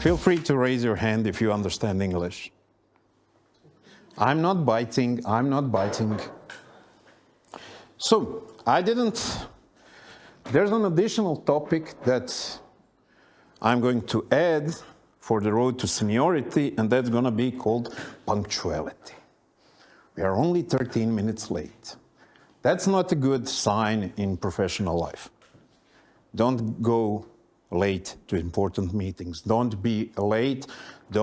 Feel free to raise your hand if you understand English. I'm not biting. So, there's an additional topic that I'm going to add for the road to seniority, and that's going to be called punctuality. We are only 13 minutes late. That's not a good sign in professional life. Don't go late to important meetings. Don't be late. The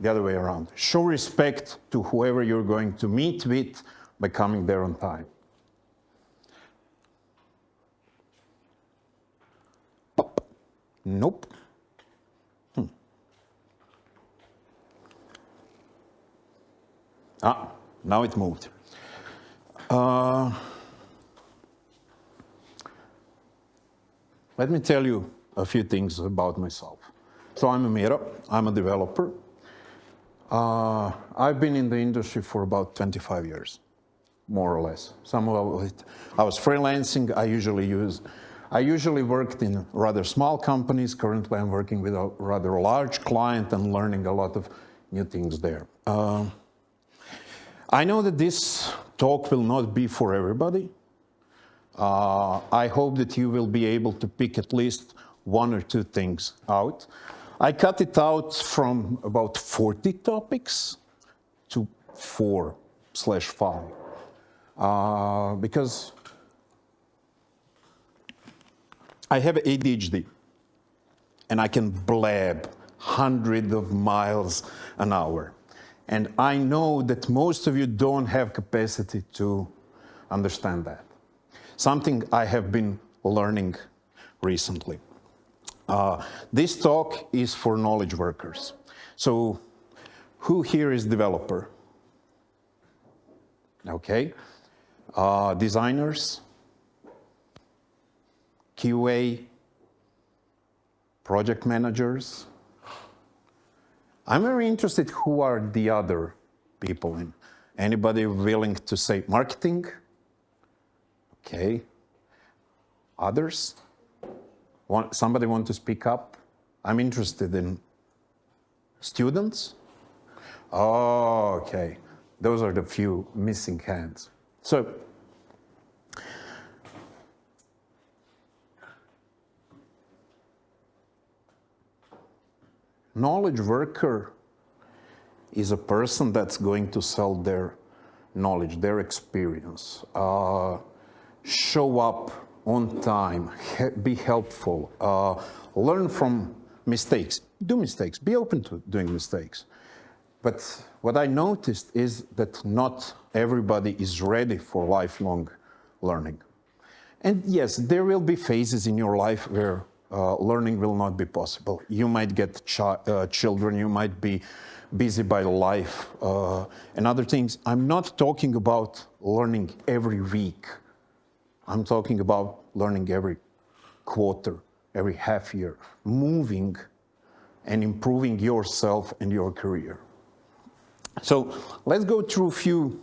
other way around. Show respect to whoever you're going to meet with by coming there on time. Nope. Now it moved. Let me tell you a few things about myself. So I'm a Miro, I'm a developer. I've been in the industry for about 25 years, more or less. Some of it, I was freelancing. I usually worked in rather small companies. Currently, I'm working with a rather large client and learning a lot of new things there. I know that this talk will not be for everybody. I hope that you will be able to pick at least one or two things out. I cut it out from about 40 topics to 4/5 because I have ADHD and I can blab hundreds of miles an hour. And I know that most of you don't have capacity to understand that. Something I have been learning recently. This talk is for knowledge workers. So who here is developer? Okay. Designers, QA, project managers. I'm very interested who are the other people in. Anybody willing to say marketing? Okay. Others? Somebody want to speak up? I'm interested in students. Oh, okay. Those are the few missing hands. So, knowledge worker is a person that's going to sell their knowledge, their experience, show up on time, be helpful, learn from mistakes, do mistakes, be open to doing mistakes. But what I noticed is that not everybody is ready for lifelong learning. And yes, there will be phases in your life where learning will not be possible. You might get children, you might be busy by life and other things. I'm not talking about learning every week. I'm talking about learning every quarter, every half year, moving and improving yourself and your career. So let's go through a few.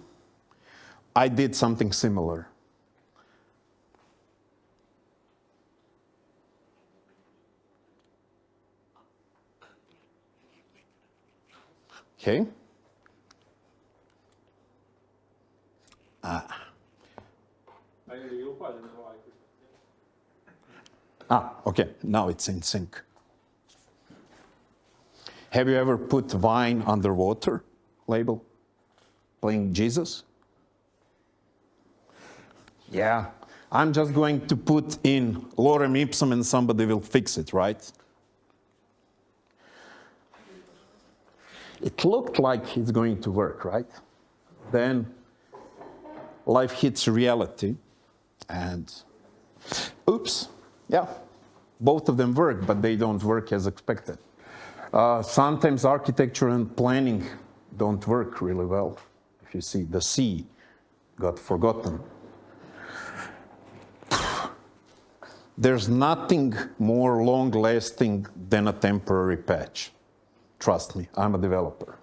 I did something similar. Okay. Okay, now it's in sync. Have you ever put wine underwater label, playing Jesus? Yeah, I'm just going to put in lorem ipsum and somebody will fix it, right? It looked like it's going to work, right? Then life hits reality and oops, yeah, both of them work, but they don't work as expected. Sometimes architecture and planning don't work really well. If you see, the C got forgotten. There's nothing more long-lasting than a temporary patch. Trust me, I'm a developer.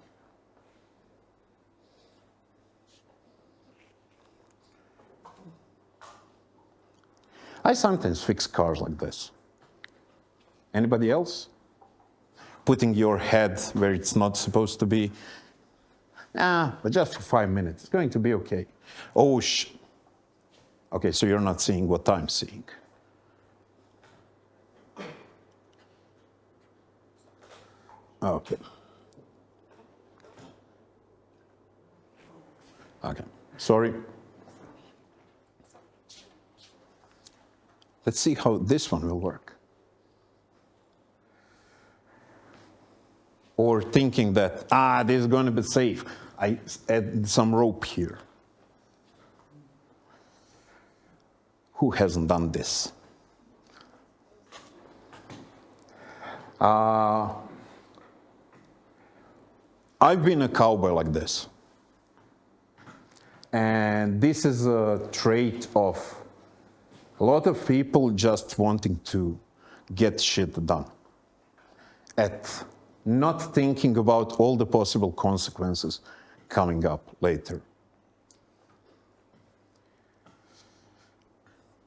I sometimes fix cars like this. Anybody else? Putting your head where it's not supposed to be. But just for 5 minutes. It's going to be okay. Oh, okay, so you're not seeing what I'm seeing. Okay. Okay, sorry. Let's see how this one will work. Or thinking that, this is going to be safe. I add some rope here. Who hasn't done this? I've been a cowboy like this. And this is a trait of a lot of people just wanting to get shit done. At not thinking about all the possible consequences coming up later.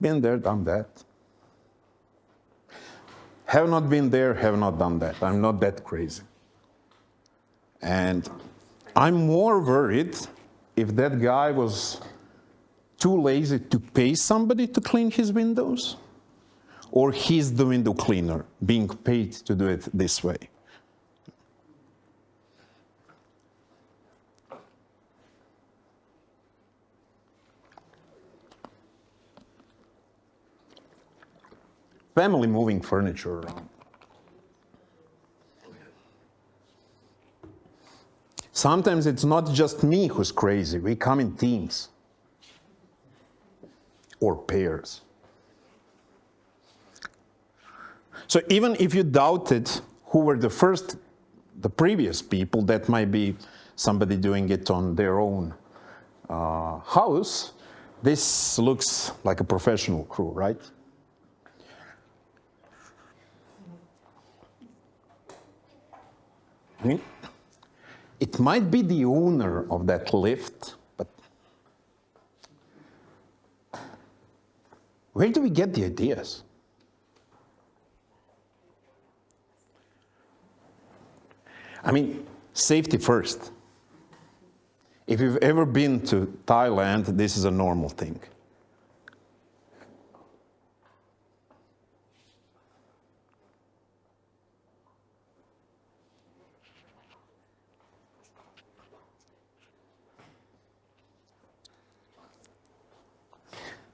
Been there, done that. Have not been there, have not done that. I'm not that crazy. And I'm more worried if that guy was too lazy to pay somebody to clean his windows, or he's the window cleaner being paid to do it this way. Family moving furniture around. Sometimes it's not just me who's crazy. We come in teams or pairs. So even if you doubted who were the previous people, that might be somebody doing it on their own house, this looks like a professional crew, right? I mean, it might be the owner of that lift, but where do we get the ideas? I mean, safety first. If you've ever been to Thailand, this is a normal thing.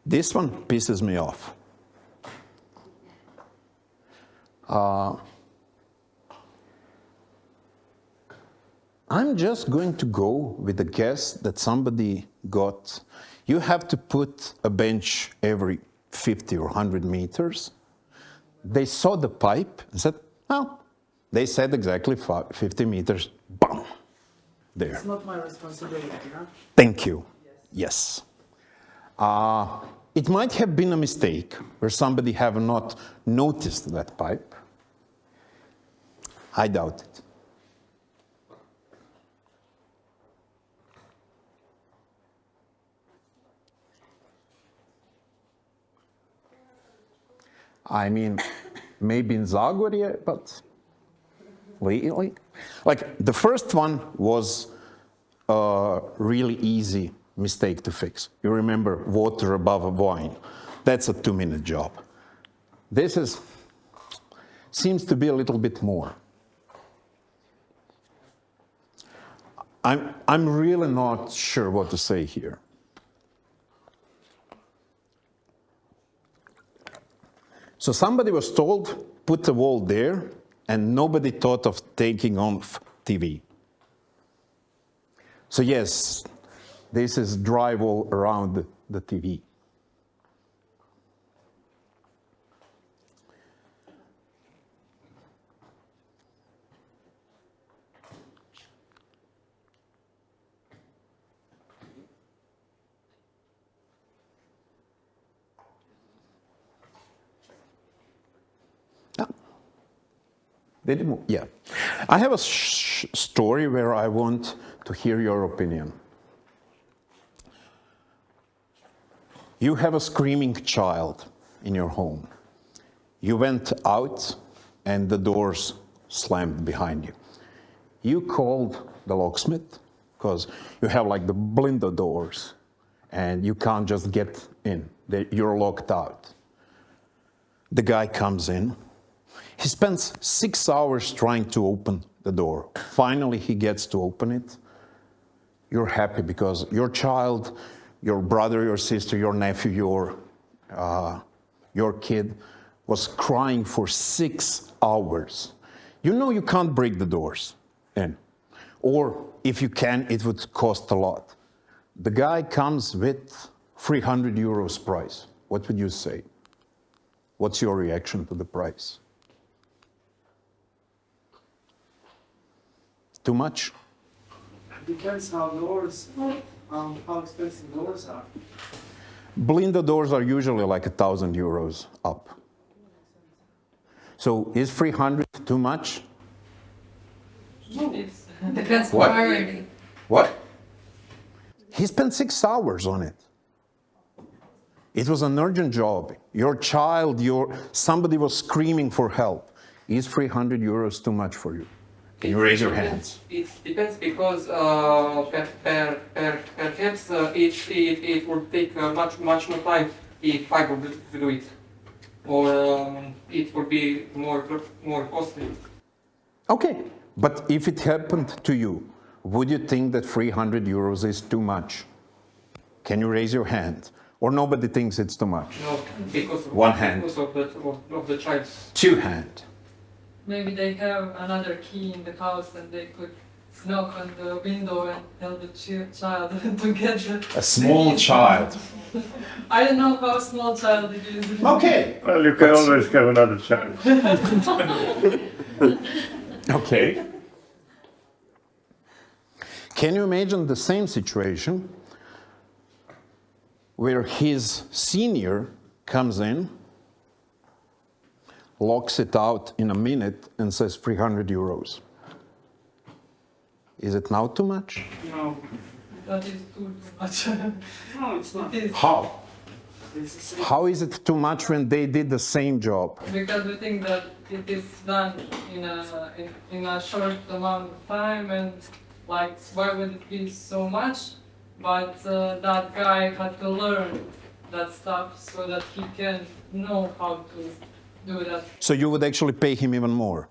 This one pisses me off. I'm just going to go with the guess that somebody got, you have to put a bench every 50 or 100 meters. They saw the pipe and said, well, they said exactly 50 meters, bam, there. It's not my responsibility, huh? Thank you. Yes. It might have been a mistake where somebody have not noticed that pipe. I doubt it. I mean, maybe in Zagorje, but lately. Like, the first one was a really easy mistake to fix. You remember water above wine. That's a 2-minute job. This seems to be a little bit more. I'm really not sure what to say here. So somebody was told, put the wall there, and nobody thought of taking off TV. So yes, this is drywall around the TV. Did it move? Yeah. I have a story where I want to hear your opinion. You have a screaming child in your home. You went out and the doors slammed behind you. You called the locksmith because you have like the blinder doors and you can't just get in. You're locked out. The guy comes in. He spends 6 hours trying to open the door. Finally, he gets to open it. You're happy because your child, your brother, your sister, your nephew, your kid was crying for 6 hours. You know you can't break the doors in. Or if you can, it would cost a lot. The guy comes with 300 euros price. What would you say? What's your reaction to the price? Too much? Depends how expensive doors are. Blinder doors are usually like 1,000 euros up. So is 300 too much? It depends What? priority. What? He spent 6 hours on it. It was an urgent job. Your child, somebody was screaming for help. Is 300 euros too much for you? Can you raise your hands? It depends because perhaps it would take much more time if I would do it, or it would be more costly. Okay, but if it happened to you, would you think that 300 euros is too much? Can you raise your hand? Or nobody thinks it's too much? No, because One hand. Because of the child. 2 hands. Maybe they have another key in the house and they could knock on the window and tell the child to get the... A small child. I don't know how small child it is. Okay. Well, you can always have another child. Okay. Can you imagine the same situation where his senior comes in, locks it out in a minute and says 300 euros? Is it now too much? No, That is too much. no, it's not. It is. How? It's the same. How is it too much when they did the same job? Because we think that it is done in a short amount of time and like why would it be so much? But that guy had to learn that stuff so that he can know how to do that. So you would actually pay him even more?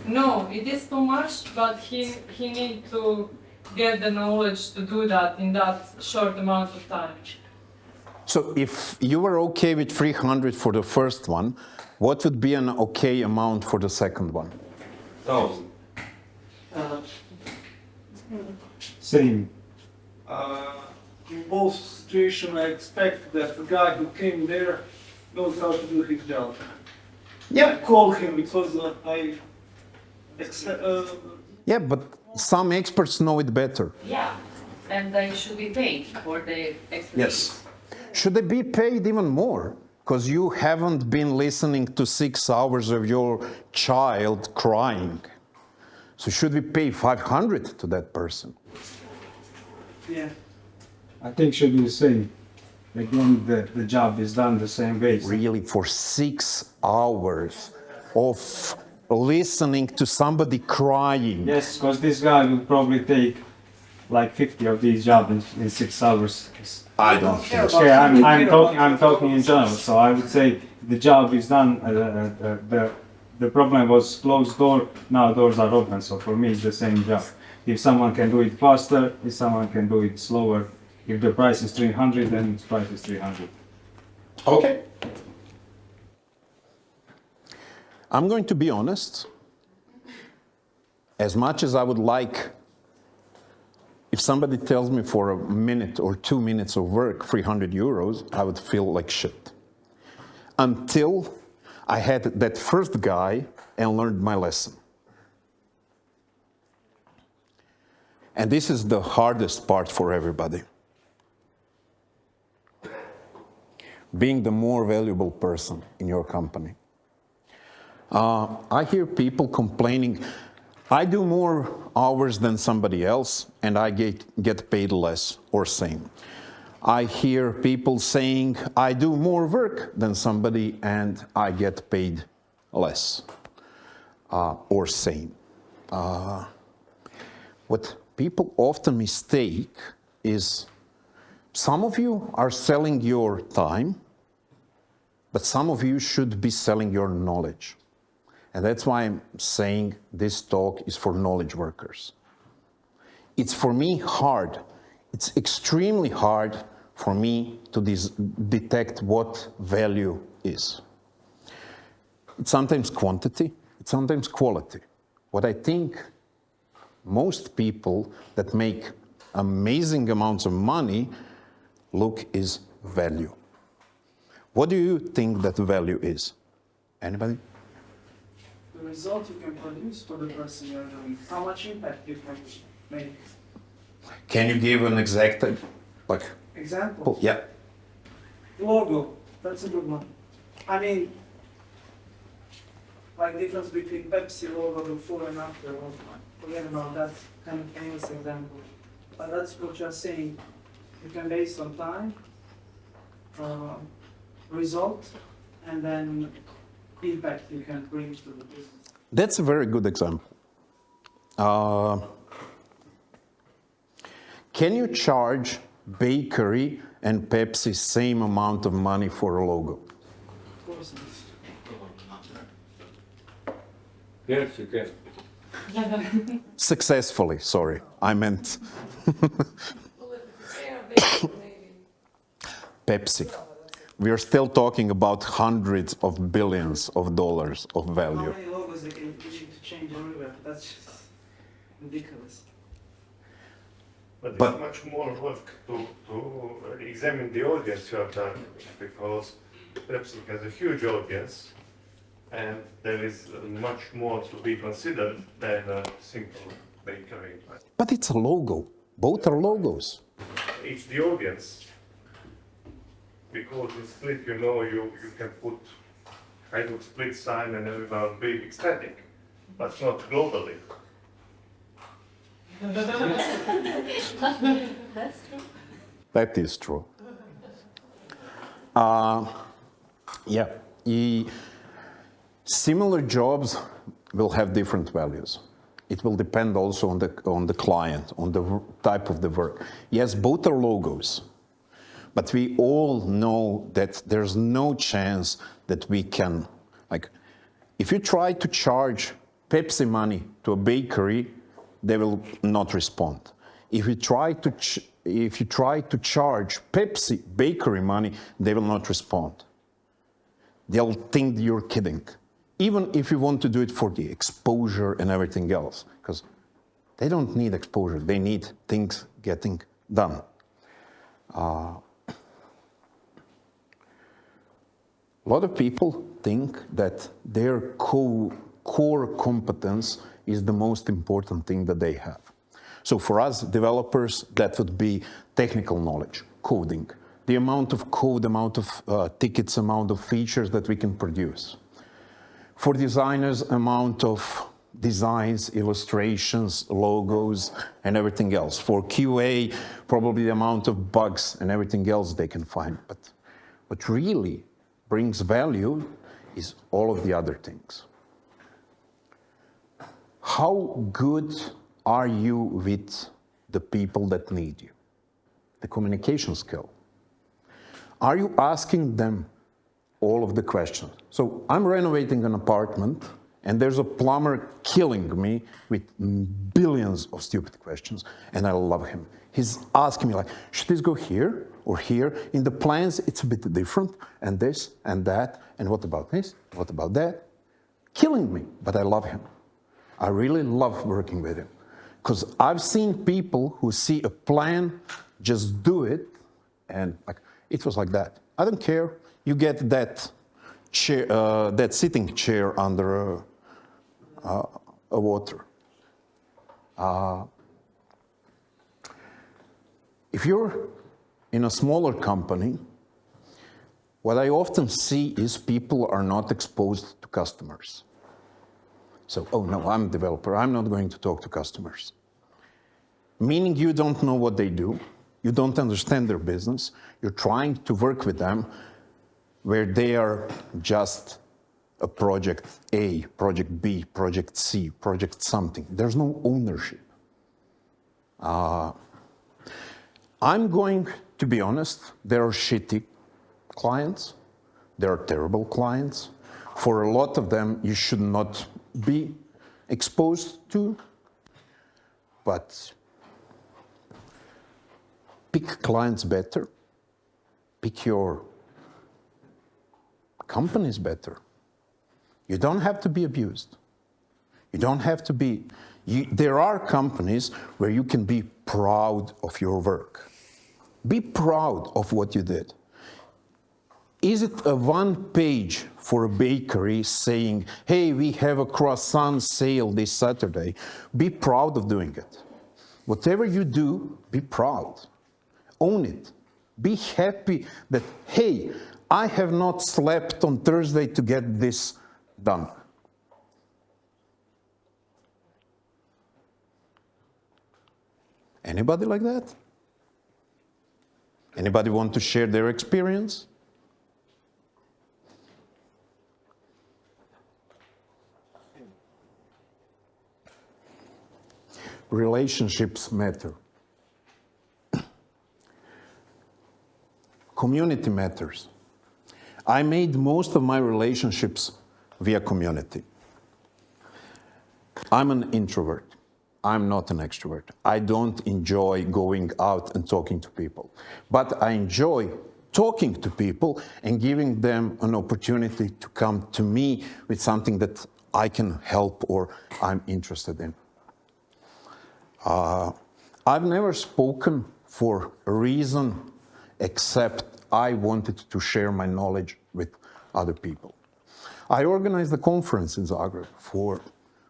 No, it is too much, but he need to get the knowledge to do that in that short amount of time. So if you were okay with 300 for the first one, what would be an okay amount for the second one? 1,000. Same. In both situations, I expect that the guy who came there knows how to do his job. Yeah. Call him because Yeah, but some experts know it better. Yeah, and they should be paid for their expertise. Yes. Should they be paid even more? Because you haven't been listening to 6 hours of your child crying. So should we pay 500 to that person? Yeah. I think should be the same. Again, the job is done the same way. Really, for 6 hours of listening to somebody crying? Yes, because this guy will probably take like 50 of these jobs in 6 hours. I don't think so. Okay, I'm talking in general. So I would say the job is done. The problem was closed door. Now doors are open. So for me, it's the same job. If someone can do it faster, if someone can do it slower, if the price is 300, then the price is 300. Okay. I'm going to be honest. As much as I would like, if somebody tells me for a minute or 2 minutes of work, 300 euros, I would feel like shit. Until I had that first guy and learned my lesson. And this is the hardest part for everybody. Being the more valuable person in your company. I hear people complaining, I do more hours than somebody else and I get paid less or same. I hear people saying, I do more work than somebody and I get paid less. or same. What people often mistake is some of you are selling your time, but some of you should be selling your knowledge. And that's why I'm saying this talk is for knowledge workers. It's for me hard. It's extremely hard for me to detect what value is. It's sometimes quantity, it's sometimes quality. What I think most people that make amazing amounts of money look is value. What do you think that value is? Anybody? The result you can produce for the person you're doing, how much impact you can make. Can you give an exact, Example, yeah. logo, that's a good one. I mean, like difference between Pepsi logo before and after, forget about that kind of famous example. But that's what you're saying. You can base on time, result, and then impact you can bring to the business. That's a very good example. Can you charge bakery and Pepsi same amount of money for a logo? Of course not. Yes, you can. Successfully, sorry, I meant Pepsi. We are still talking about hundreds of billions of dollars of How value. many logos they can need to change everywhere? That's just ridiculous. But But- it's much more work to examine the audience you are targeting, because Pepsi has a huge audience, and there is much more to be considered than a simple bakery. But it's a logo. Both are logos. It's the audience. Because in Split, you can put kind of split sign and everyone will be ecstatic, but not globally. That's true. That is true. Yeah, similar jobs will have different values. It will depend also on the client, on the type of the work. Yes, both are logos, but we all know that there's no chance that we can, if you try to charge Pepsi money to a bakery, they will not respond. If you try to charge Pepsi bakery money, they will not respond. They'll think you're kidding. Even if you want to do it for the exposure and everything else, because they don't need exposure, they need things getting done. A lot of people think that their core competence is the most important thing that they have. So for us developers, that would be technical knowledge, coding, the amount of code, amount of tickets, amount of features that we can produce. For designers, amount of designs, illustrations, logos, and everything else. For QA, probably the amount of bugs and everything else they can find. But what really brings value is all of the other things. How good are you with the people that need you? The communication skill. Are you asking them all of the questions? So I'm renovating an apartment and there's a plumber killing me with billions of stupid questions, and I love him. He's asking me should this go here or here? In the plans, it's a bit different, and this and that, and what about this? What about that? Killing me, but I love him. I really love working with him. Because I've seen people who see a plan, just do it, and it was like that. I don't care. You get that chair, that sitting chair under a water. If you're in a smaller company, what I often see is people are not exposed to customers. So, oh no, I'm a developer, I'm not going to talk to customers. Meaning you don't know what they do, you don't understand their business, you're trying to work with them where they are just a project A, project B, project C, project something. There's no ownership. I'm going to be honest, there are shitty clients, there are terrible clients. For a lot of them, you should not be exposed to, but pick clients better, pick your companies better. You don't have to be abused. You don't have to be, there are companies where you can be proud of your work. Be proud of what you did. Is it a one page for a bakery saying, hey, we have a croissant sale this Saturday? Be proud of doing it. Whatever you do, be proud. Own it. Be happy that, hey, I have not slept on Thursday to get this done. Anybody like that? Anybody want to share their experience? Relationships matter. Community matters. I made most of my relationships via community. I'm an introvert. I'm not an extrovert. I don't enjoy going out and talking to people. But I enjoy talking to people and giving them an opportunity to come to me with something that I can help or I'm interested in. I've never spoken for a reason except I wanted to share my knowledge with other people. I organized a conference in Zagreb for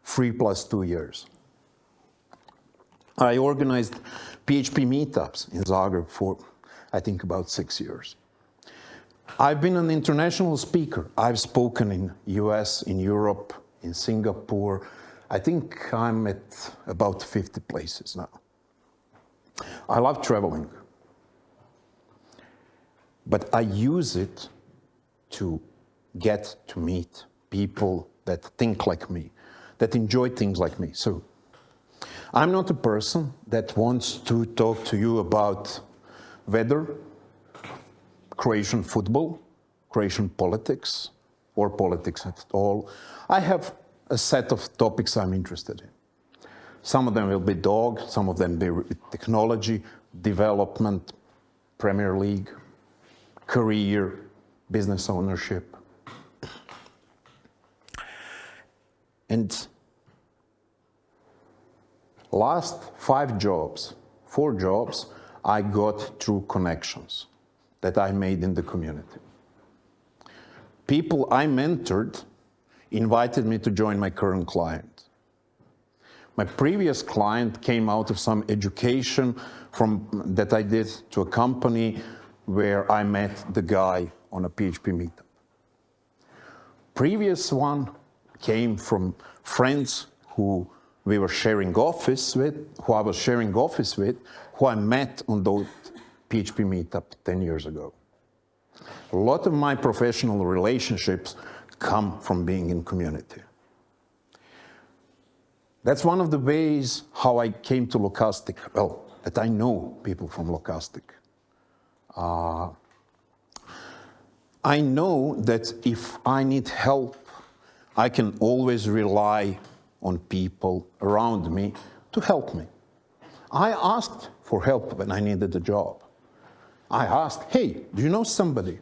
3+2 years. I organized PHP meetups in Zagreb for, I think, about 6 years. I've been an international speaker. I've spoken in US, in Europe, in Singapore. I think I'm at about 50 places now. I love traveling, but I use it to get to meet people that think like me, that enjoy things like me. So I'm not a person that wants to talk to you about weather, Croatian football, Croatian politics, or politics at all. I have a set of topics I'm interested in. Some of them will be dog, some of them will be technology, development, Premier League, career, business ownership. And last 4 jobs, I got through connections that I made in the community. People I mentored invited me to join my current client. My previous client came out of some education that I did to a company where I met the guy on a PHP meetup. Previous one came from friends who we were sharing office with, who I was sharing office with, who I met on those PHP meetup 10 years ago. A lot of my professional relationships come from being in community. That's one of the ways how I came to Locastic. Well, that I know people from Locastic. I know that if I need help, I can always rely on people around me to help me. I asked for help when I needed a job. I asked, hey, do you know somebody?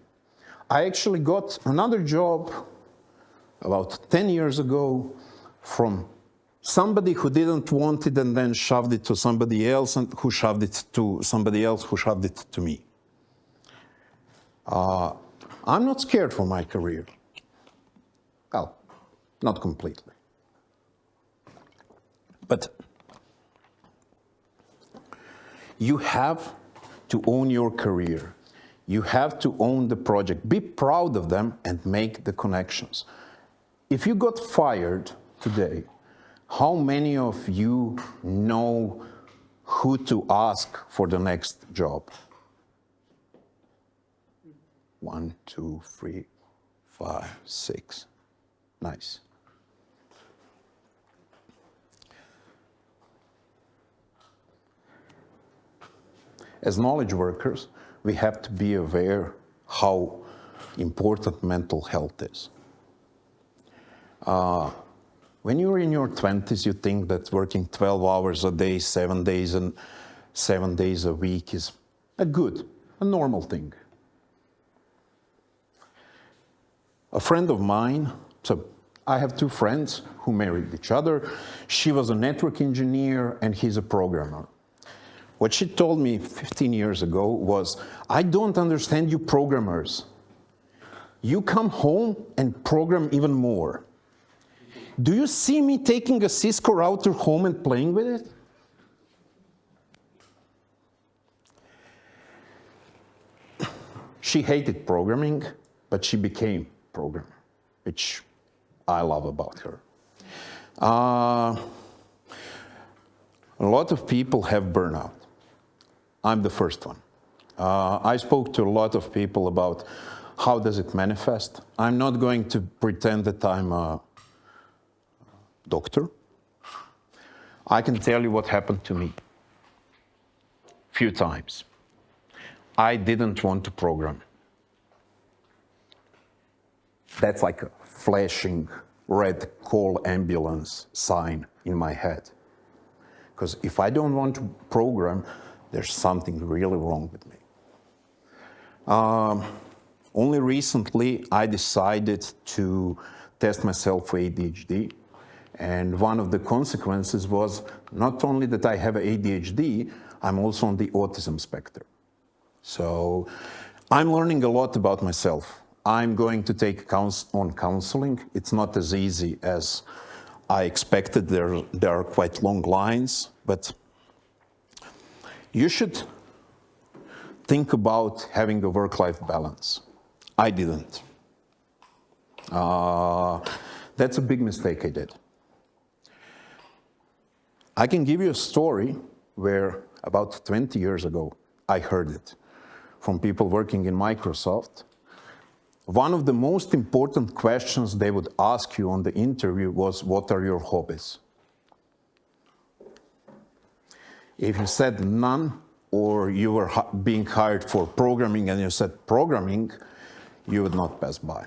I actually got another job about 10 years ago from somebody who didn't want it and then shoved it to somebody else and who shoved it to somebody else who shoved it to me. I'm not scared for my career. Well, not completely. But you have to own your career. You have to own the project. Be proud of them and make the connections. If you got fired today, how many of you know who to ask for the next job? 1, 2, 3, 5, 6. Nice. As knowledge workers, we have to be aware how important mental health is. When you're in your 20s, you think that working 12 hours a day, 7 days and 7 days a week is a normal thing. A friend of mine, so I have two friends who married each other. She was a network engineer and he's a programmer. What she told me 15 years ago was, I don't understand you programmers. You come home and program even more. Do you see me taking a Cisco router home and playing with it? She hated programming, but she became a programmer, which I love about her. A lot of people have burnout. I'm the first one. I spoke to a lot of people about how does it manifest. I'm not going to pretend that I'm a doctor. I can tell you what happened to me a few times. I didn't want to program. That's like a flashing red call ambulance sign in my head. Because if I don't want to program, there's something really wrong with me. Only recently I decided to test myself for ADHD. And one of the consequences was not only that I have ADHD, I'm also on the autism spectrum. So I'm learning a lot about myself. I'm going to take on counseling. It's not as easy as I expected. There are quite long lines, but you should think about having a work-life balance. I didn't. That's a big mistake I did. I can give you a story where about 20 years ago, I heard it from people working in Microsoft. One of the most important questions they would ask you on the interview was, what are your hobbies? If you said none, or you were being hired for programming and you said programming, you would not pass by.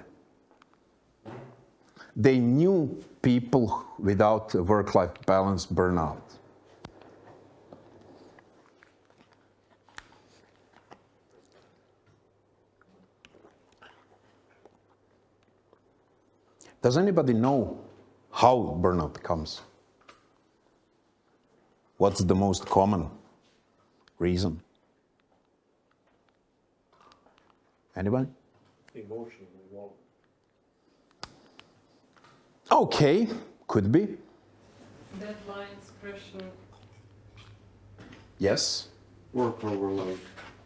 They knew people without a work-life balance burn out. Does anybody know how burnout comes? What's the most common reason? Anybody? Emotional involvement. Okay, could be. Deadlines, pressure. Yes. Work overload.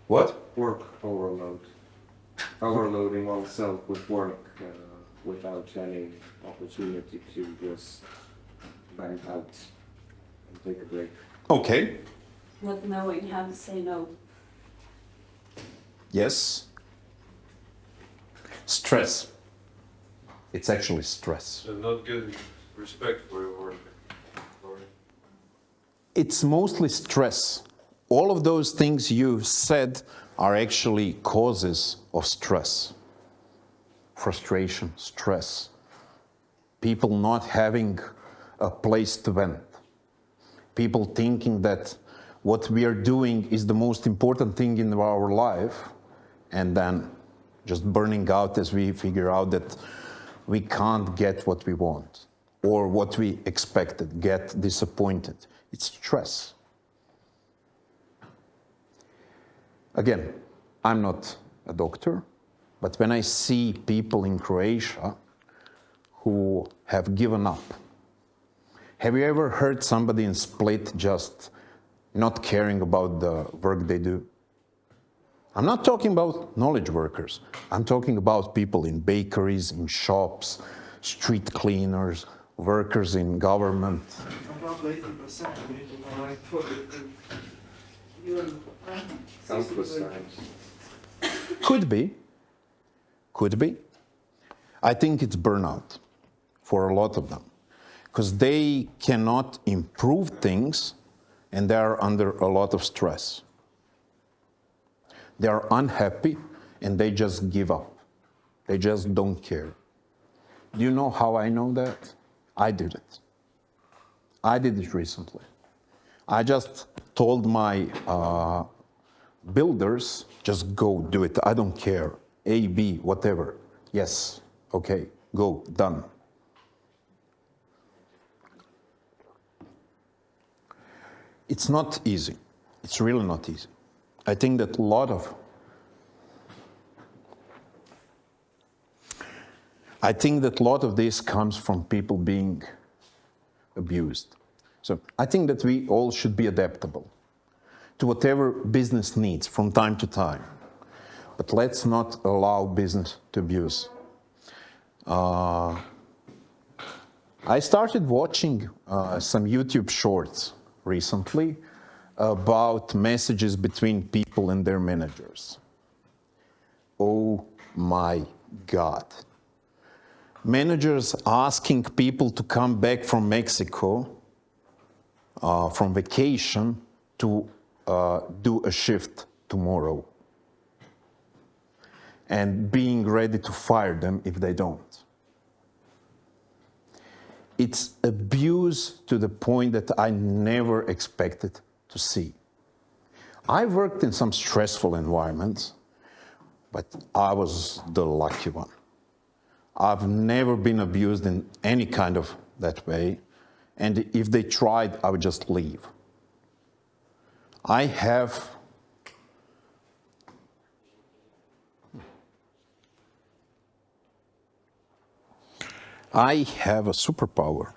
What? Work overload. Overloading oneself with work without any opportunity to just bank out and take a break. Okay. Not knowing how to say no. Yes. Stress. It's actually stress. And not getting respect for your work. It's mostly stress. All of those things you said are actually causes of stress. Frustration, stress. People not having a place to vent. People thinking that what we are doing is the most important thing in our life, and then just burning out as we figure out that we can't get what we want or what we expected, get disappointed. It's stress. Again, I'm not a doctor, but when I see people in Croatia who have given up, have you ever heard somebody in Split just not caring about the work they do? I'm not talking about knowledge workers. I'm talking about people in bakeries, in shops, street cleaners, workers in government. About 80% like even Countless times. Could be. Could be. I think it's burnout. for a lot of them, because they cannot improve things and they are under a lot of stress. They are unhappy and they just give up. They just don't care. Do you know how I know that? I did it. I did it recently. I just told my builders, just go do it. I don't care. A, B, whatever. Yes, okay, go, done. It's not easy. It's really not easy. I think that a lot of this comes from people being abused. So I think that we all should be adaptable to whatever business needs from time to time. But let's not allow business to abuse. I started watching some YouTube shorts recently about messages between people and their managers. Oh my God. Managers asking people to come back from Mexico, from vacation, to do a shift tomorrow, and being ready to fire them if they don't. It's abuse to the point that I never expected to see. I worked in some stressful environments, but I was the lucky one. I've never been abused in any kind of that way, and if they tried, I would just leave. I have a superpower.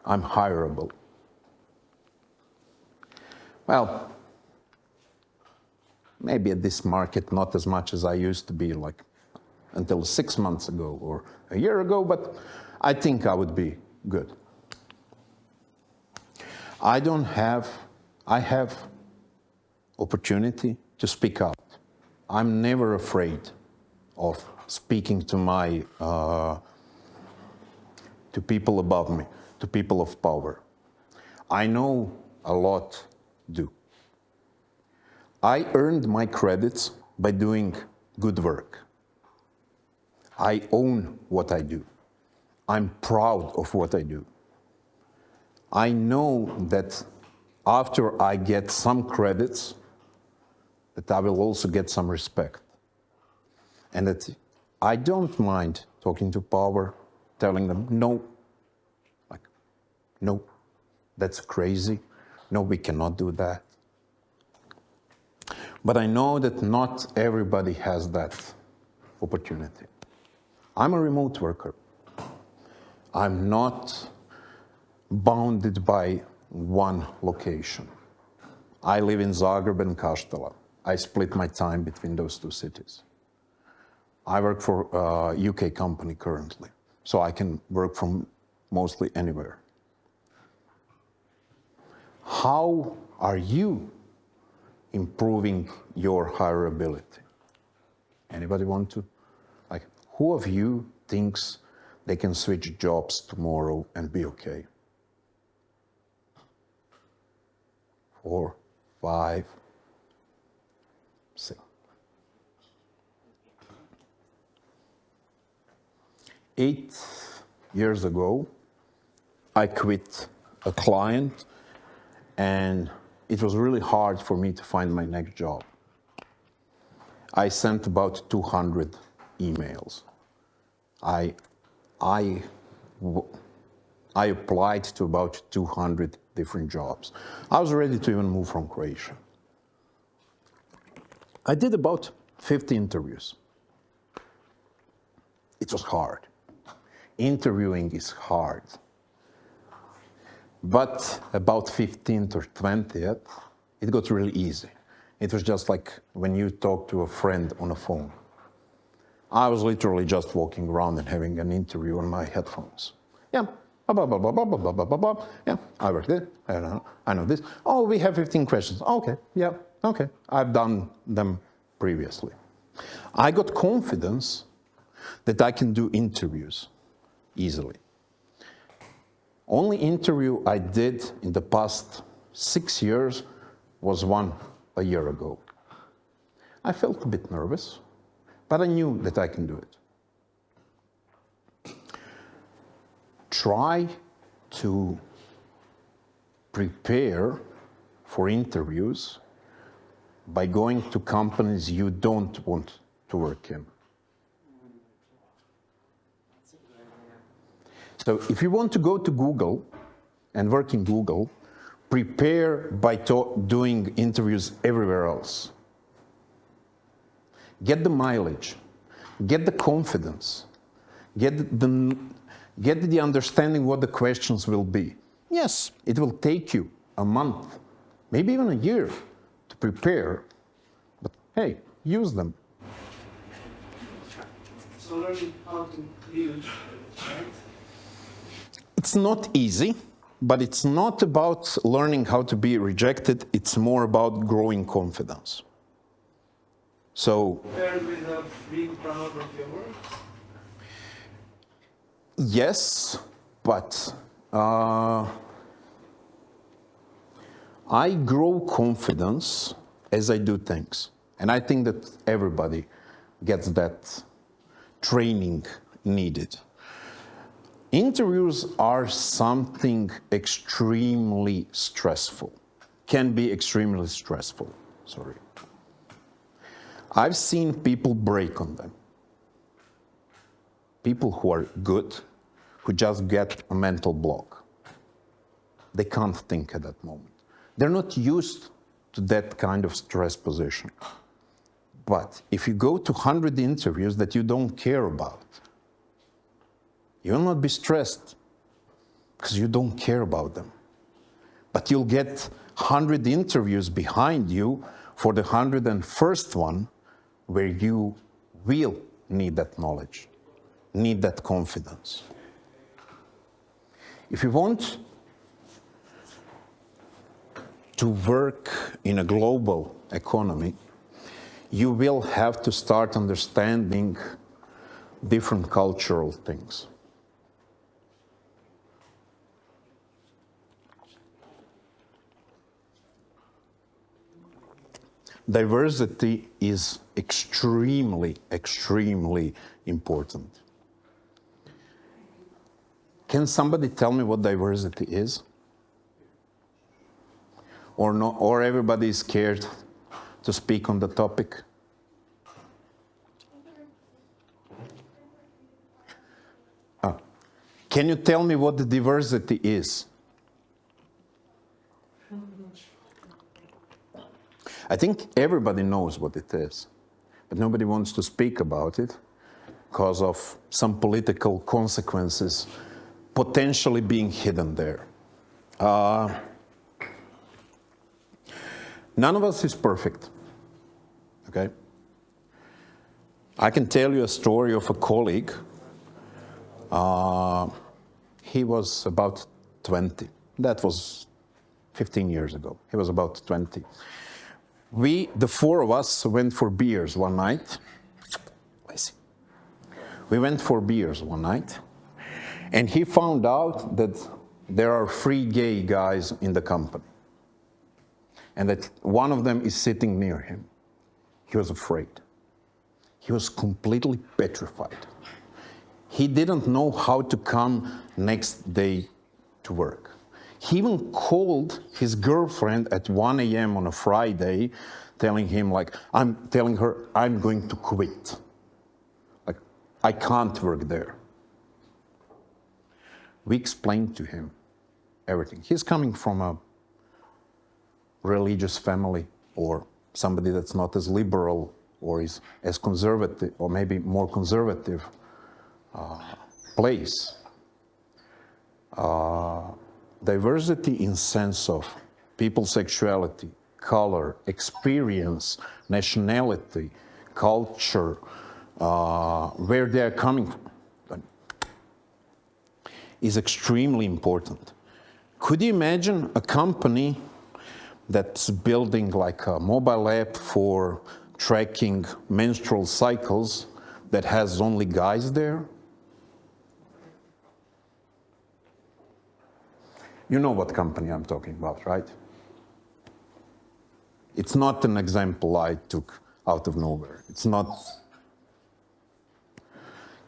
I'm hireable. Well, maybe at this market, not as much as I used to be, like until 6 months ago or a year ago, but I think I would be good. I have opportunity to speak out. I'm never afraid of speaking to to people above me, to people of power. I know a lot do. I earned my credits by doing good work. I own what I do. I'm proud of what I do. I know that after I get some credits, that I will also get some respect. And that I don't mind talking to power, telling them, no, like, no, that's crazy. No, we cannot do that. But I know that not everybody has that opportunity. I'm a remote worker. I'm not bounded by one location. I live in Zagreb and Kaštela. I split my time between those two cities. I work for a UK company currently, so I can work from mostly anywhere. How are you improving your hireability? Anybody want to? Like, who of you thinks they can switch jobs tomorrow and be okay? 4, 5, 6. 8 years ago, I quit a client, and it was really hard for me to find my next job. I sent about 200 emails. I applied to about 200 different jobs. I was ready to even move from Croatia. I did about 50 interviews. It was hard. Interviewing is hard. But about 15th or 20th, it got really easy. It was just like when you talk to a friend on a phone. I was literally just walking around and having an interview on my headphones. Yeah, blah, blah, blah, blah, blah, blah, blah, blah, blah. Yeah, I worked it. I know this. Oh, we have 15 questions. Okay, yeah, okay. I've done them previously. I got confidence that I can do interviews easily. Only interview I did in the past 6 years was one a year ago. I felt a bit nervous, but I knew that I can do it. Try to prepare for interviews by going to companies you don't want to work in. So if you want to go to Google and work in Google, prepare by doing interviews everywhere else. Get the mileage, get the confidence, get the understanding what the questions will be. Yes, it will take you a month, maybe even a year to prepare, but hey, use them. So learning how to use, right? It's not easy, but it's not about learning how to be rejected, it's more about growing confidence. So, Paired with being proud of your work? yes, but I grow confidence as I do things. And I think that everybody gets that training needed. Interviews are something extremely stressful, can be extremely stressful, sorry. I've seen people break on them. People who are good, who just get a mental block. They can't think at that moment. They're not used to that kind of stress position. But if you go to 100 interviews that you don't care about, you will not be stressed because you don't care about them. But you'll get 100 interviews behind you for the 101st one where you will need that knowledge, need that confidence. If you want to work in a global economy, you will have to start understanding different cultural things. Diversity is extremely, extremely important. Can somebody tell me what diversity is? Or no, or everybody is scared to speak on the topic? Can you tell me what the diversity is? I think everybody knows what it is, but nobody wants to speak about it because of some political consequences potentially being hidden there. None of us is perfect, okay? I can tell you a story of a colleague. He was about 20. That was 15 years ago. He was about 20. The four of us, went for beers one night. We went for beers one night, and he found out that there are 3 gay guys in the company, and that one of them is sitting near him. He was afraid. He was completely petrified. He didn't know how to come next day to work. He even called his girlfriend at 1 a.m. on a Friday, telling her, I'm going to quit. Like, I can't work there. We explained to him everything. He's coming from a religious family, or somebody that's not as liberal or is as conservative, or maybe more conservative place. Diversity in sense of people's sexuality, color, experience, nationality, culture, where they're coming from, is extremely important. Could you imagine a company that's building like a mobile app for tracking menstrual cycles that has only guys there? You know what company I'm talking about, right? It's not an example I took out of nowhere. It's not.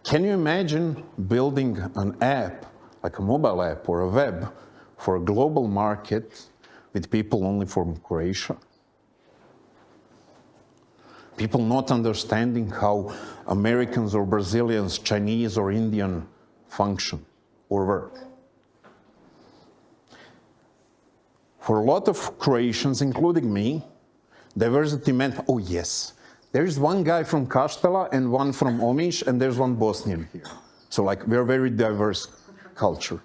Can you imagine building an app, like a mobile app or a web, for a global market with people only from Croatia? People not understanding how Americans or Brazilians, Chinese or Indian function or work. For a lot of Croatians, including me, diversity meant, oh yes, there is one guy from Kaštela and one from Omiš, and there's one Bosnian here. So like, we're a very diverse culture.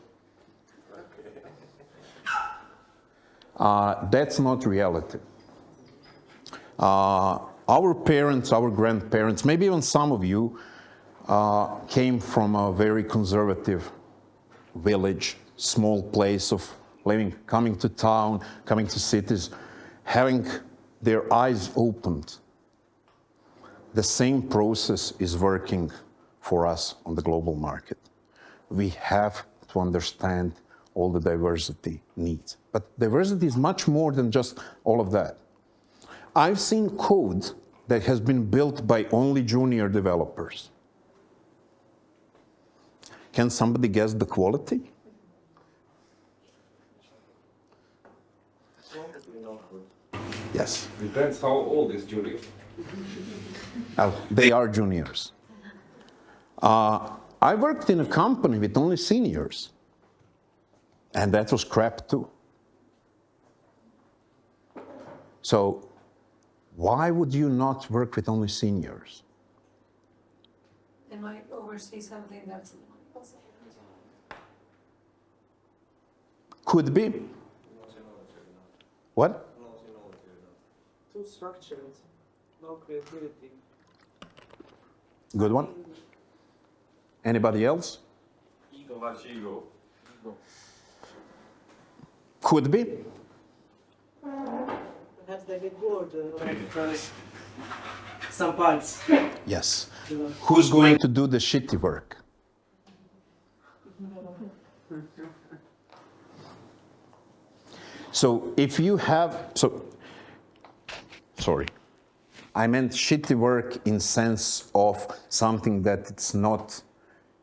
That's not reality. Our parents, our grandparents, maybe even some of you came from a very conservative village, small place of living, coming to town, coming to cities, having their eyes opened. The same process is working for us on the global market. We have to understand all the diversity needs. But diversity is much more than just all of that. I've seen code that has been built by only junior developers. Can somebody guess the quality? Yes. Depends how old is junior. They are juniors. I worked in a company with only seniors, and that was crap too. So why would you not work with only seniors? They might oversee something that's. Could be. What? Too structured, no creativity. Good one. Anybody else? Could be. Perhaps they get bored of some parts. Yes. Who's going to do the shitty work? So if you have, sorry, I meant shitty work in sense of something that it's not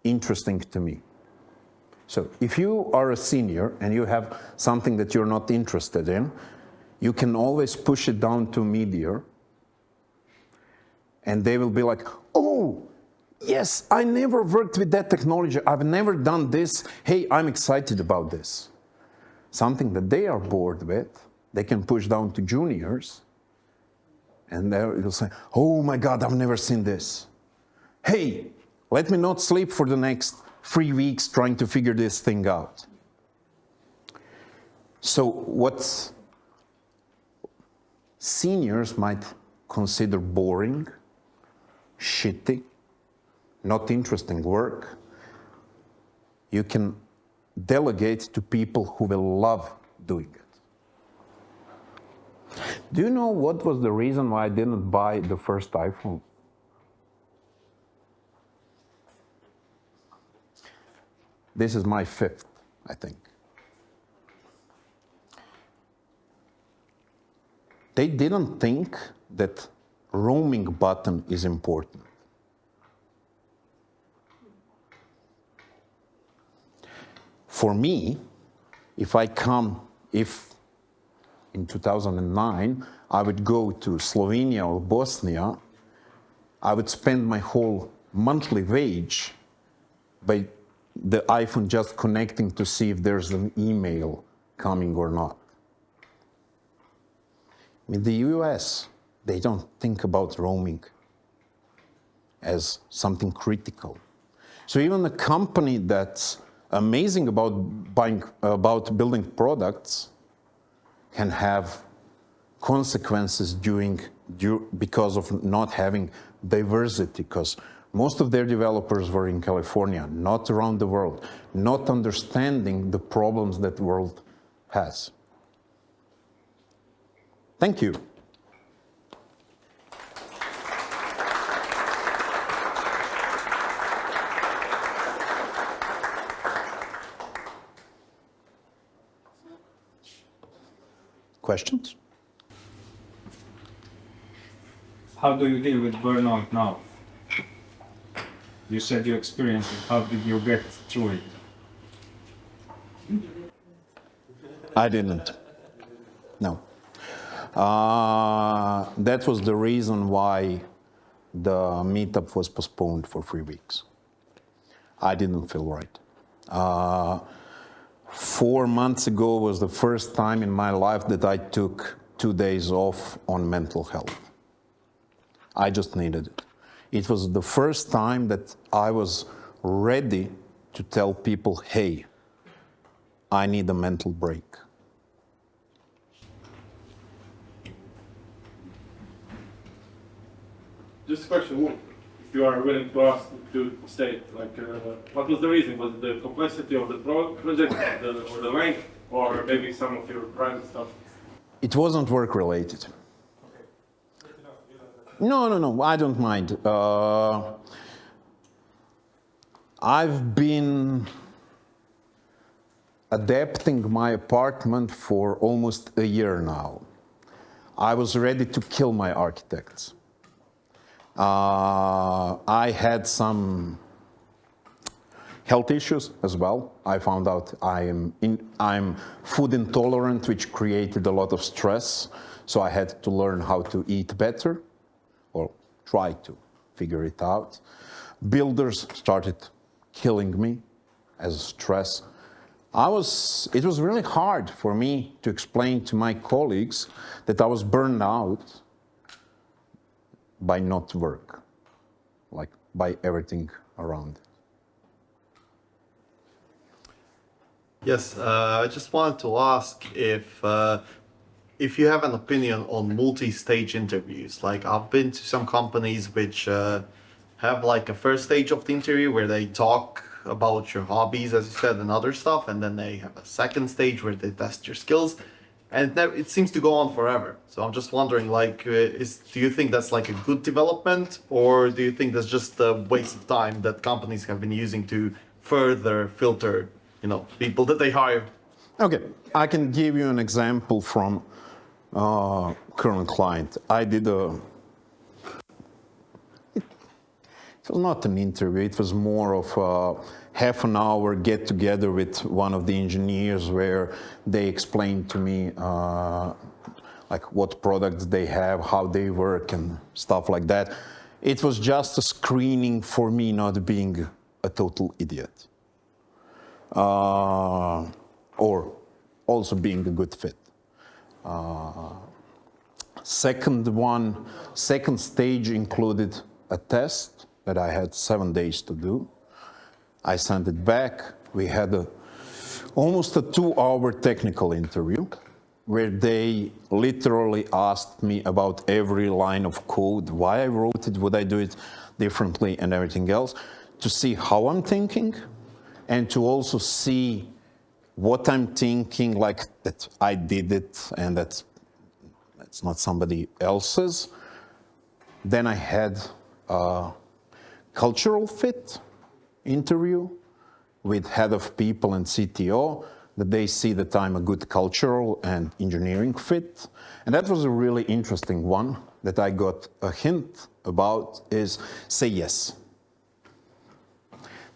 interesting to me. So if you are a senior and you have something that you're not interested in, you can always push it down to media, and they will be like, oh, yes, I never worked with that technology. I've never done this. Hey, I'm excited about this. Something that they are bored with, they can push down to juniors, and they'll say, oh my God, I've never seen this. Hey, let me not sleep for the next 3 weeks trying to figure this thing out. So what seniors might consider boring, shitty, not interesting work, you can delegate to people who will love doing it. Do you know what was the reason why I didn't buy the first iPhone? This is my 5th, I think. They didn't think that roaming button is important. For me, if in 2009, I would go to Slovenia or Bosnia, I would spend my whole monthly wage by the iPhone just connecting to see if there's an email coming or not. In the US, they don't think about roaming as something critical. So even a company that's amazing about building products can have consequences because of not having diversity, because most of their developers were in California, not around the world, not understanding the problems that the world has. Thank you. Questions? How do you deal with burnout now? You said you experienced it. How did you get through it? I didn't. No. That was the reason why the meetup was postponed for 3 weeks. I didn't feel right. 4 months ago was the first time in my life that I took 2 days off on mental health. I just needed it. It was the first time that I was ready to tell people, hey, I need a mental break. Just a question, if you are willing to ask to state, like, what was the reason? Was it the complexity of the project, or the length, or maybe some of your private stuff? It wasn't work related. No, I don't mind. I've been adapting my apartment for almost a year now. I was ready to kill my architects. I had some health issues as well. I found out I'm food intolerant, which created a lot of stress. So I had to learn how to eat better, or try to figure it out. Builders started killing me as stress. It was really hard for me to explain to my colleagues that I was burned out by not work, like by everything around it. Yes, I just wanted to ask if you have an opinion on multi-stage interviews. Like, I've been to some companies which have like a first stage of the interview where they talk about your hobbies, as you said, and other stuff, and then they have a second stage where they test your skills, and it seems to go on forever. So I'm just wondering, like, do you think that's like a good development, or do you think that's just a waste of time that companies have been using to further filter, people that they hire? Okay, I can give you an example from current client. It was not an interview, it was more of a half an hour get together with one of the engineers where they explained to me like what products they have, how they work and stuff like that. It was just a screening for me not being a total idiot. Or also being a good fit. Second stage included a test that I had 7 days to do. I sent it back. We had almost a 2-hour technical interview where they literally asked me about every line of code, why I wrote it, would I do it differently and everything else, to see how I'm thinking and to also see what I'm thinking, like that I did it and that's not somebody else's. Then I had a cultural fit interview with head of people and CTO, that they see that I'm a good cultural and engineering fit. And that was a really interesting one that I got a hint about is say yes.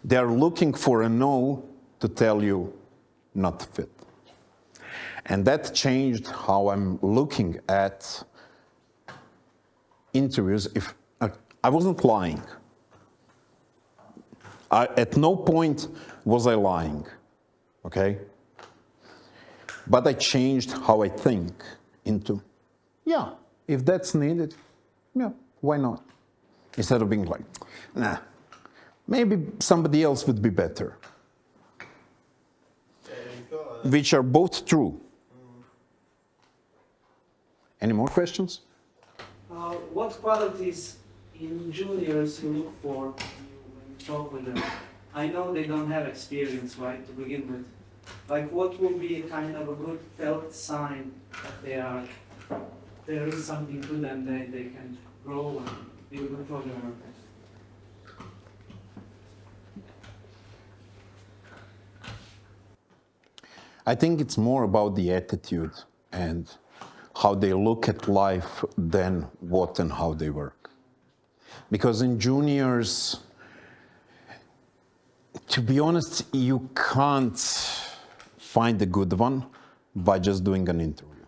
They're looking for a no to tell you not fit. And that changed how I'm looking at interviews. If I wasn't lying. At no point was I lying, okay? But I changed how I think into, yeah, if that's needed, yeah, why not? Instead of being like, nah, maybe somebody else would be better. Which are both true. Any more questions? What qualities in juniors you look for when you talk with them? I know they don't have experience, right, to begin with. Like, what would be kind of a good felt sign that there is something to them, they can grow and be a good programmer? I think it's more about the attitude and how they look at life than what and how they work. Because in juniors, to be honest, you can't find a good one by just doing an interview.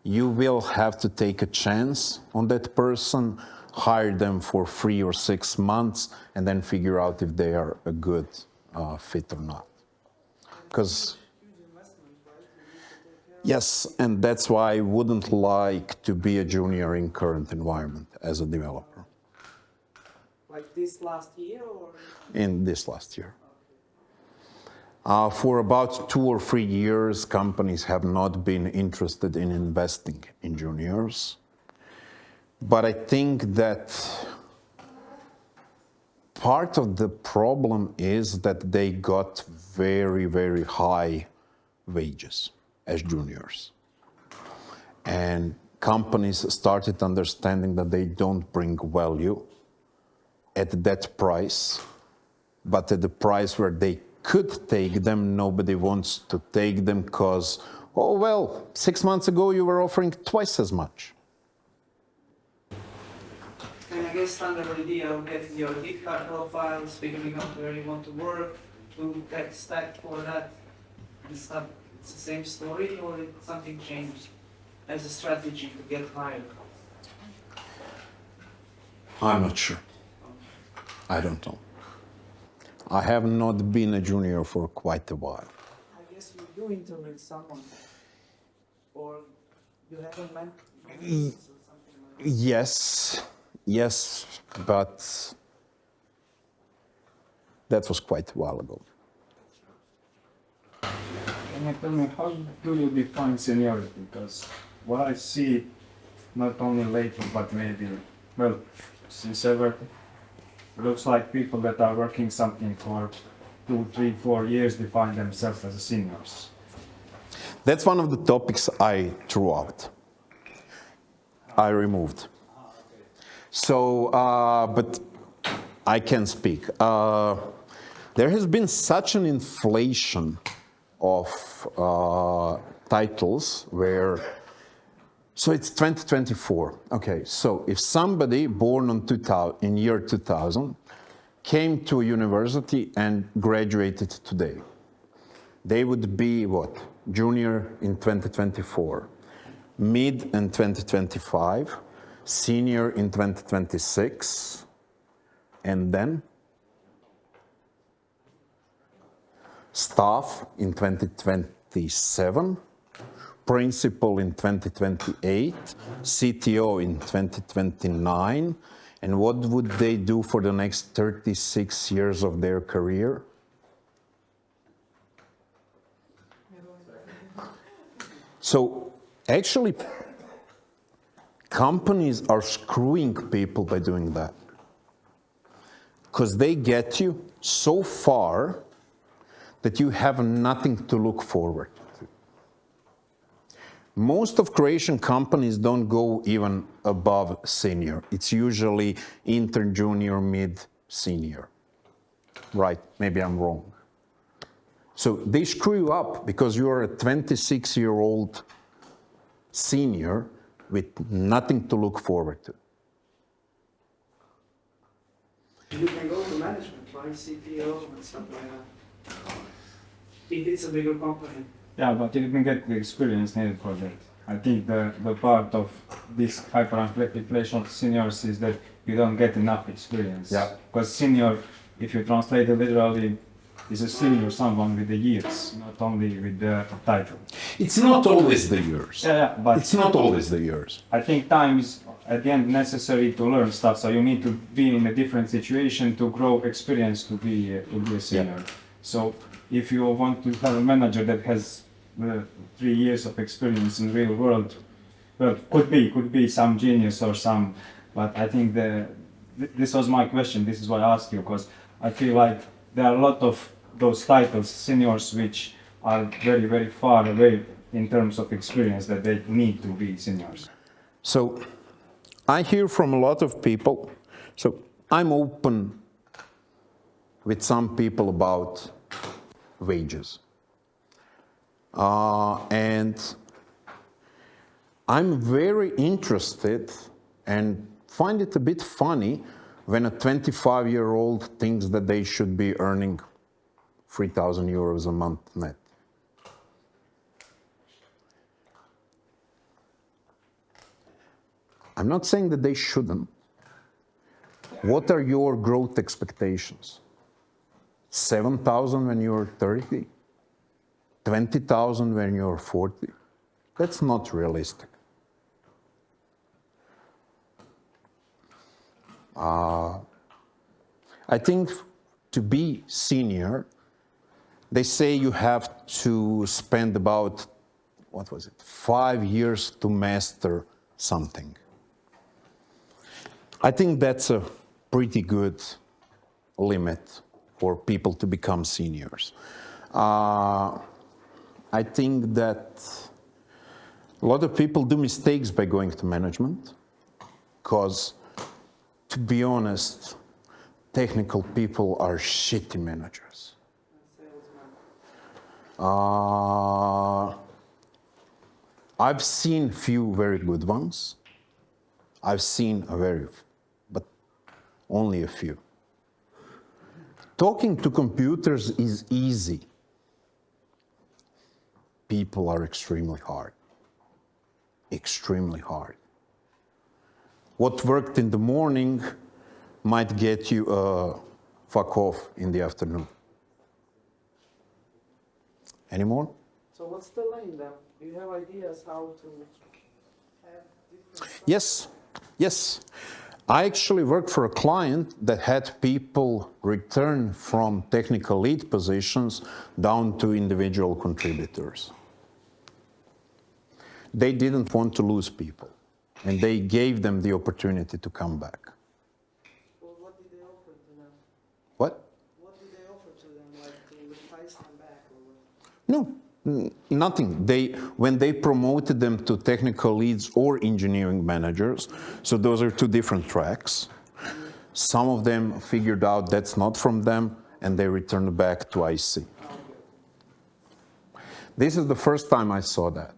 You will have to take a chance on that person, hire them for 3 or 6 months, and then figure out if they are a good fit or not. Because yes, and that's why I wouldn't like to be a junior in current environment as a developer. Like this last year or? In this last year. For about 2 or 3 years, companies have not been interested in investing in juniors. But I think that part of the problem is that they got very, very high wages as juniors. And companies started understanding that they don't bring value at that price, but at the price where they could take them, nobody wants to take them because, oh, well, 6 months ago you were offering twice as much. And I guess standard idea of getting your GitHub profiles, figuring out where you want to work, to tech stack for that, it's the same story, or something changed as a strategy to get hired? I'm not sure. I don't know. I have not been a junior for quite a while. I guess you do interview someone, or you haven't met or something like that. Yes, but that was quite a while ago. Can you tell me, how do you define seniority? Because what I see, not only lately, but maybe, well, since ever, looks like people that are working something for 2, 3, 4 years define themselves as seniors. That's one of the topics I threw out. I removed. So, but I can speak. There has been such an inflation of titles where, so it's 2024. Okay, so if somebody born in year 2000 came to a university and graduated today, they would be what? Junior in 2024, mid in 2025, senior in 2026, and then staff in 2027, principal in 2028, CTO in 2029, and what would they do for the next 36 years of their career? So actually, companies are screwing people by doing that, because they get you so far that you have nothing to look forward to. Most of Croatian companies don't go even above senior. It's usually intern, junior, mid, senior. Right, maybe I'm wrong. So they screw you up because you're a 26-year-old senior with nothing to look forward to. You can go to management, right? CTO and stuff like that. If it's a bigger company. Yeah, but you didn't get the experience needed for that. I think the part of this hyperinflation of seniors is that you don't get enough experience. Yeah. Because senior, if you translate it literally, is a senior someone with the years, not only with the title. It's not always the years. Yeah, but it's not always the years. I think time is at the end necessary to learn stuff. So you need to be in a different situation to grow experience to be a senior. Yeah. So if you want to have a manager that has 3 years of experience in real world, well, could be some genius or some, but I think this was my question. This is why I asked you, because I feel like there are a lot of those titles, seniors, which are very, very far away in terms of experience that they need to be seniors. So I hear from a lot of people, so I'm open with some people about wages. And I'm very interested and find it a bit funny when a 25-year-old thinks that they should be earning 3,000 euros a month net. I'm not saying that they shouldn't. What are your growth expectations? 7,000 when you're 30? 20,000 when you're 40? That's not realistic. I think to be senior, they say you have to spend about, 5 years to master something. I think that's a pretty good limit for people to become seniors. I think that a lot of people do mistakes by going to management, because, to be honest, technical people are shitty managers. I've seen few very good ones. I've seen but only a few. Talking to computers is easy. People are extremely hard. Extremely hard. What worked in the morning might get you a fuck off in the afternoon. Any more? So what's the lane then? Do you have ideas how to have different... Yes. I actually worked for a client that had people return from technical lead positions down to individual contributors. They didn't want to lose people, and they gave them the opportunity to come back. Well, what did they offer to them? What? What did they offer to them, like to entice them back or what? No, nothing. When they promoted them to technical leads or engineering managers, so those are two different tracks, some of them figured out that's not from them, and they returned back to IC. This is the first time I saw that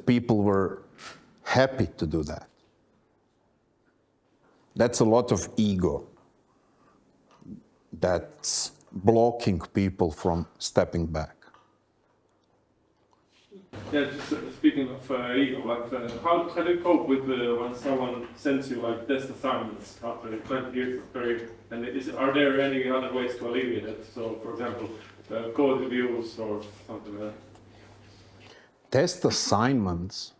people were happy to do that. That's a lot of ego that's blocking people from stepping back. Yeah, just speaking of ego, how do you cope with when someone sends you like test assignments after 20 years of career? And are there any other ways to alleviate it? So, for example, code reviews or something like that. Test assignments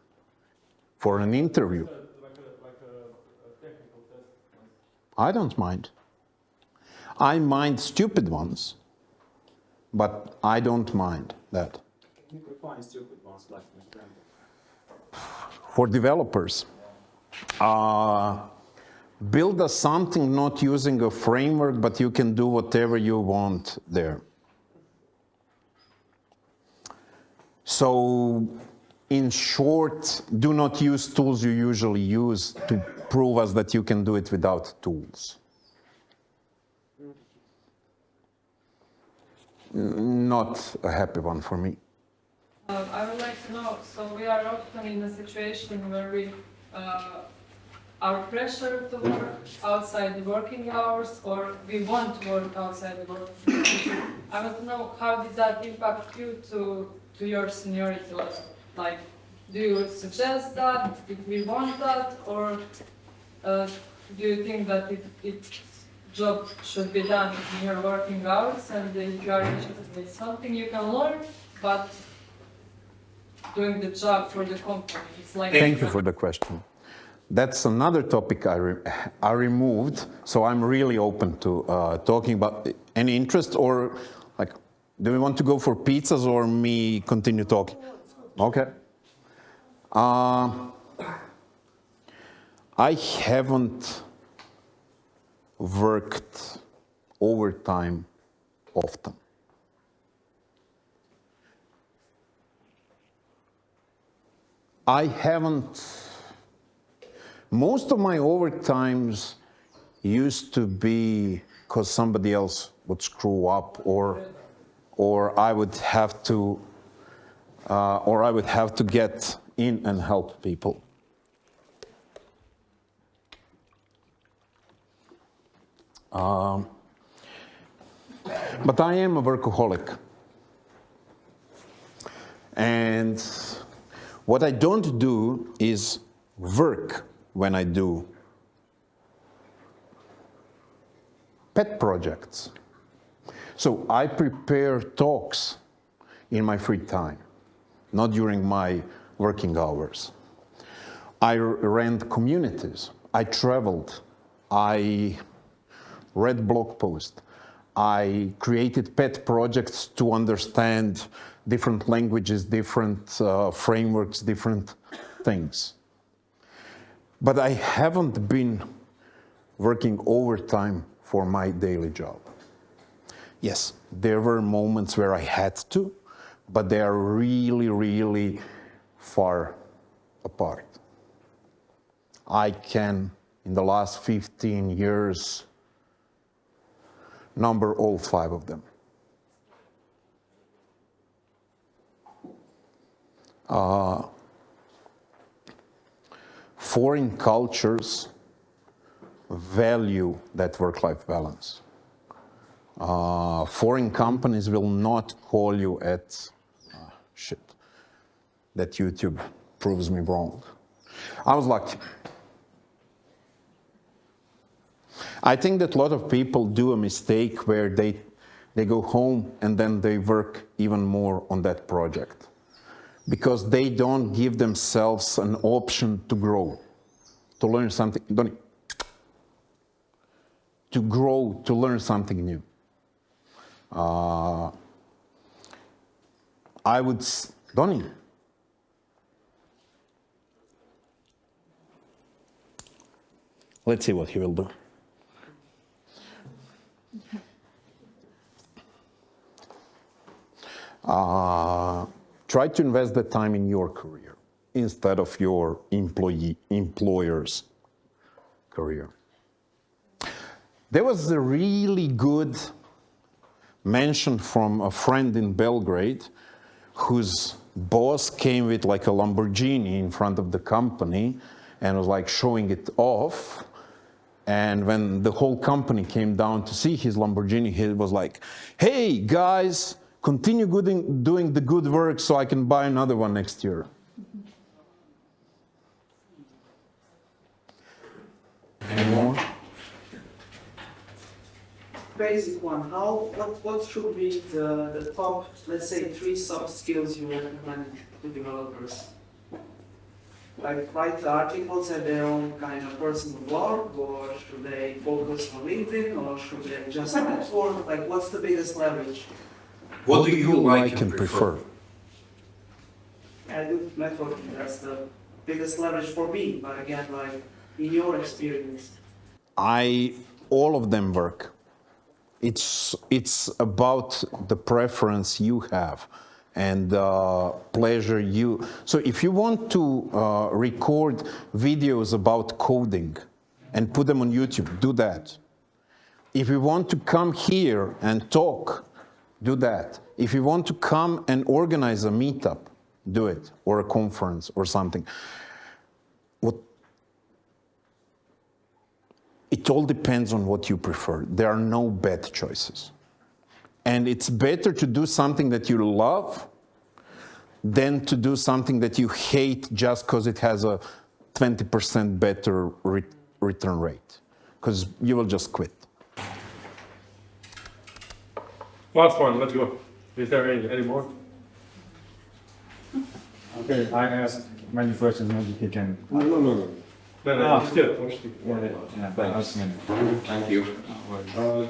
for an interview. Like a technical test. I don't mind. I mind stupid ones, but I don't mind that. You could find stupid ones like an example. For developers, build something not using a framework, but you can do whatever you want there. So, in short, do not use tools you usually use to prove us that you can do it without tools. Not a happy one for me. I would like to know, so we are often in a situation where we are pressured to work outside the working hours, or we want to work outside the working hours. I want to know, how did that impact you to your seniority level? Like, do you suggest that, if we want that, or do you think that job should be done in your working hours, and if you are interested in something you can learn, but doing the job for the company? It's like Thank you for the question. That's another topic I removed, so I'm really open to talking about any interest, or like, do we want to go for pizzas or me continue talking? Okay. I haven't worked overtime often. Most of my overtimes used to be because somebody else would screw up, or I would have to get in and help people. But I am a workaholic. And what I don't do is work when I do pet projects. So I prepare talks in my free time, not during my working hours. I ran communities. I traveled. I read blog posts. I created pet projects to understand different languages, different frameworks, different things. But I haven't been working overtime for my daily job. Yes, there were moments where I had to, but they are really, really far apart. I can, in the last 15 years, number all 5 of them. Foreign cultures value that work-life balance. Foreign companies will not call you at shit. That YouTube proves me wrong. I was lucky. I think that a lot of people do a mistake where they go home and then they work even more on that project because they don't give themselves an option to grow, to learn something, to grow, to learn something new. I would, Donnie. Let's see what he will do. Try to invest the time in your career instead of your employer's career. There was a really good mention from a friend in Belgrade whose boss came with like a Lamborghini in front of the company and was like showing it off. And when the whole company came down to see his Lamborghini, he was like, "Hey guys, continue doing the good work so I can buy another one next year." Any more? Basic one. What should be the top, let's say, 3 soft skills you recommend to developers? Like write articles at their own kind of personal blog, or should they focus on LinkedIn, or should they just network? Like, what's the biggest leverage? What do you like and prefer? I do networking. That's the biggest leverage for me. But again, like in your experience, all of them work. It's about the preference you have and pleasure you. So if you want to record videos about coding and put them on YouTube, do that. If you want to come here and talk, do that. If you want to come and organize a meetup, do it, or a conference or something. It all depends on what you prefer. There are no bad choices. And it's better to do something that you love than to do something that you hate just because it has a 20% better return rate, because you will just quit. Last one, let's go. Is there any more? Okay, I asked many questions, maybe he can. No. Thank you.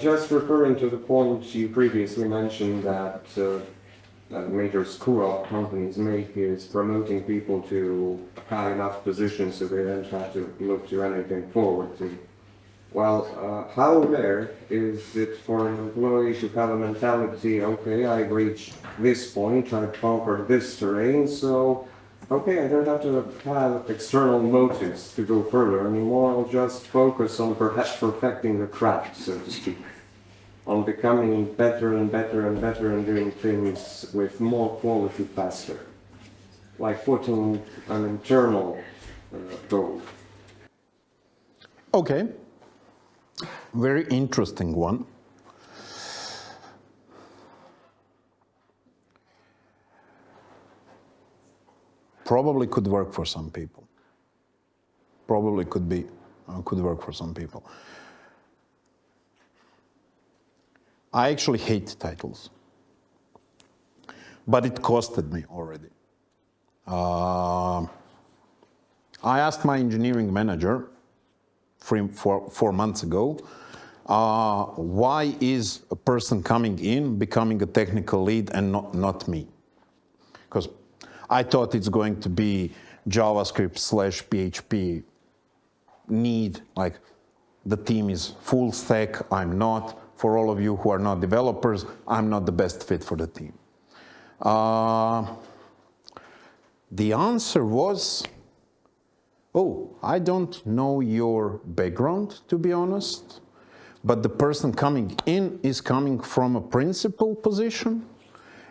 Just referring to the point you previously mentioned that a major screw up companies make is promoting people to high enough positions so they don't have to look to anything forward to. Well, how rare is it for an employee to have a mentality, okay, I've reached this point, I've conquered this terrain, so okay, I don't have to have external motives to go further anymore. I'll just focus on perhaps perfecting the craft, so to speak. On becoming better and better and better and doing things with more quality faster. like putting an internal goal. Okay, very interesting one. Probably could work for some people. Probably could work for some people. I actually hate titles, but it costed me already. I asked my engineering manager 4 months ago, why is a person coming in becoming a technical lead and not me? Because I thought it's going to be JavaScript/PHP need, like the team is full stack, I'm not. For all of you who are not developers, I'm not the best fit for the team. The answer was, oh, I don't know your background, to be honest, but the person coming in is coming from a principal position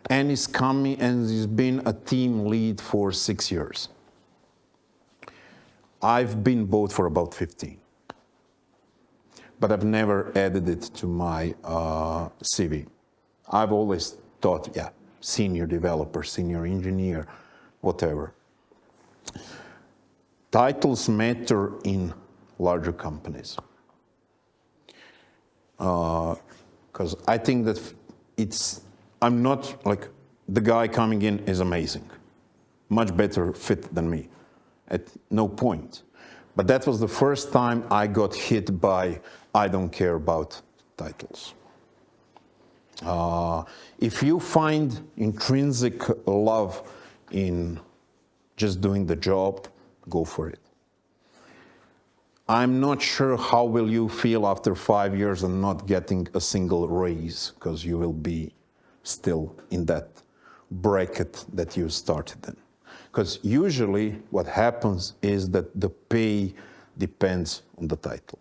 and is coming and has been a team lead for 6 years. I've been both for about 15, but I've never added it to my CV. I've always thought, yeah, senior developer, senior engineer, whatever. Titles matter in larger companies. Because I think that I'm not like, the guy coming in is amazing, much better fit than me, at no point. But that was the first time I got hit by, I don't care about titles. If you find intrinsic love in just doing the job, go for it. I'm not sure how will you feel after 5 years and not getting a single raise, because you will be still in that bracket that you started in. Because usually what happens is that the pay depends on the title.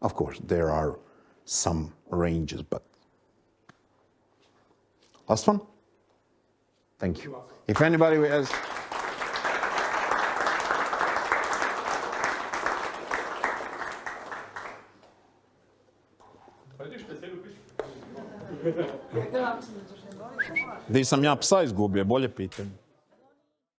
Of course, there are some ranges, but... Last one? Thank you. If anybody has... Di sam ja psa izgubio, bolje pitanje.